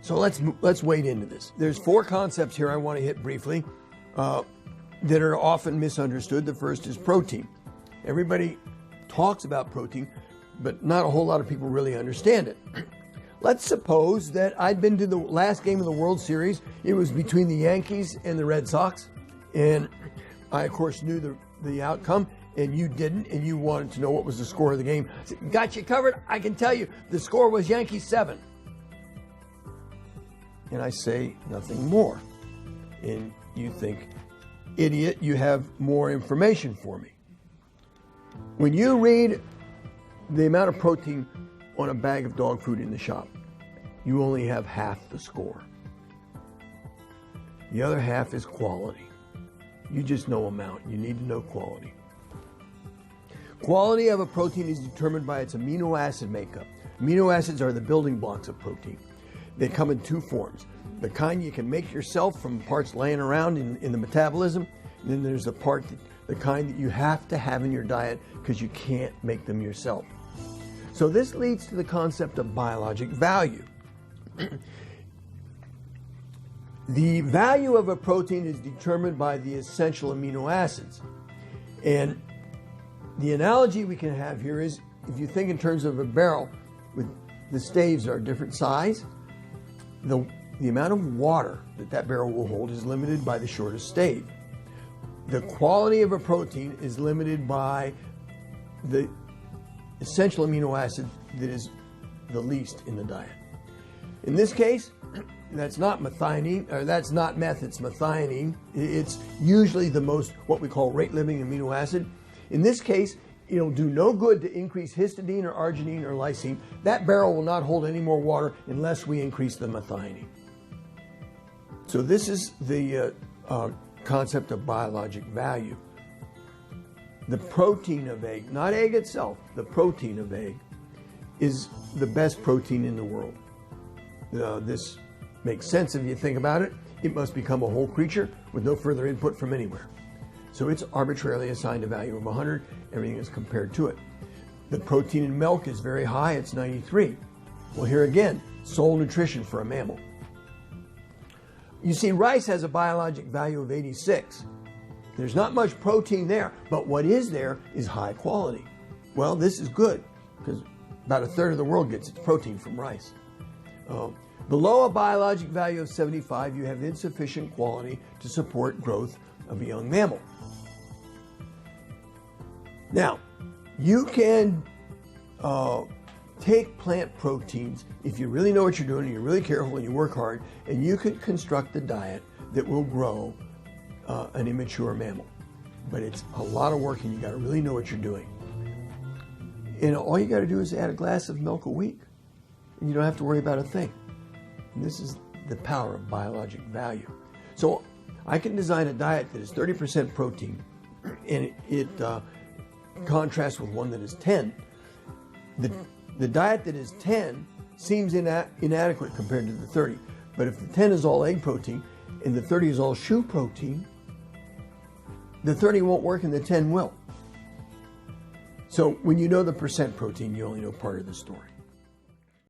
So let's wade into this. There's 4 concepts here I want to hit briefly that are often misunderstood. The first is protein. Everybody talks about protein, but not a whole lot of people really understand it. Let's suppose that I'd been to the last game of the World Series. It was between the Yankees and the Red Sox, and I, of course, knew the outcome, and you didn't, and you wanted to know what was the score of the game. I said, got you covered. I can tell you the score was Yankees 7. And I say nothing more. And you think, idiot, you have more information for me. When you read the amount of protein on a bag of dog food in the shop, you only have half the score. The other half is quality. You just know amount. You need to know quality. Quality of a protein is determined by its amino acid makeup. Amino acids are the building blocks of protein. They come in 2 forms. The kind you can make yourself from parts laying around in the metabolism, and then there's the kind that you have to have in your diet because you can't make them yourself. So this leads to the concept of biologic value. The value of a protein is determined by the essential amino acids. And the analogy we can have here is, if you think in terms of a barrel, with the staves are different size, the amount of water that barrel will hold is limited by the shortest stave. The quality of a protein is limited by the essential amino acid that is the least in the diet. In this case, that's not methionine, or that's not meth, it's methionine. It's usually the most, what we call rate-limiting amino acid. In this case, it'll do no good to increase histidine or arginine or lysine. That barrel will not hold any more water unless we increase the methionine. So this is the concept of biologic value. The protein of egg, not egg itself, the protein of egg is the best protein in the world. This makes sense if you think about it. It must become a whole creature with no further input from anywhere. So it's arbitrarily assigned a value of 100. Everything is compared to it. The protein in milk is very high. It's 93. Well, here again, sole nutrition for a mammal. You see, rice has a biologic value of 86. There's not much protein there, but what is there is high quality. Well, this is good because about 1/3 of the world gets its protein from rice. Below a biologic value of 75, you have insufficient quality to support growth of a young mammal. Now, you can take plant proteins if you really know what you're doing and you're really careful and you work hard, and you can construct a diet that will grow an immature mammal. But it's a lot of work and you got to really know what you're doing. And all you got to do is add a glass of milk a week and you don't have to worry about a thing. And this is the power of biologic value. So I can design a diet that is 30% protein and it contrasts with one that is 10. The diet that is 10 seems inadequate compared to the 30. But if the 10 is all egg protein and the 30 is all shoe protein, the 30 won't work and the 10 will. So when you know the percent protein, you only know part of the story.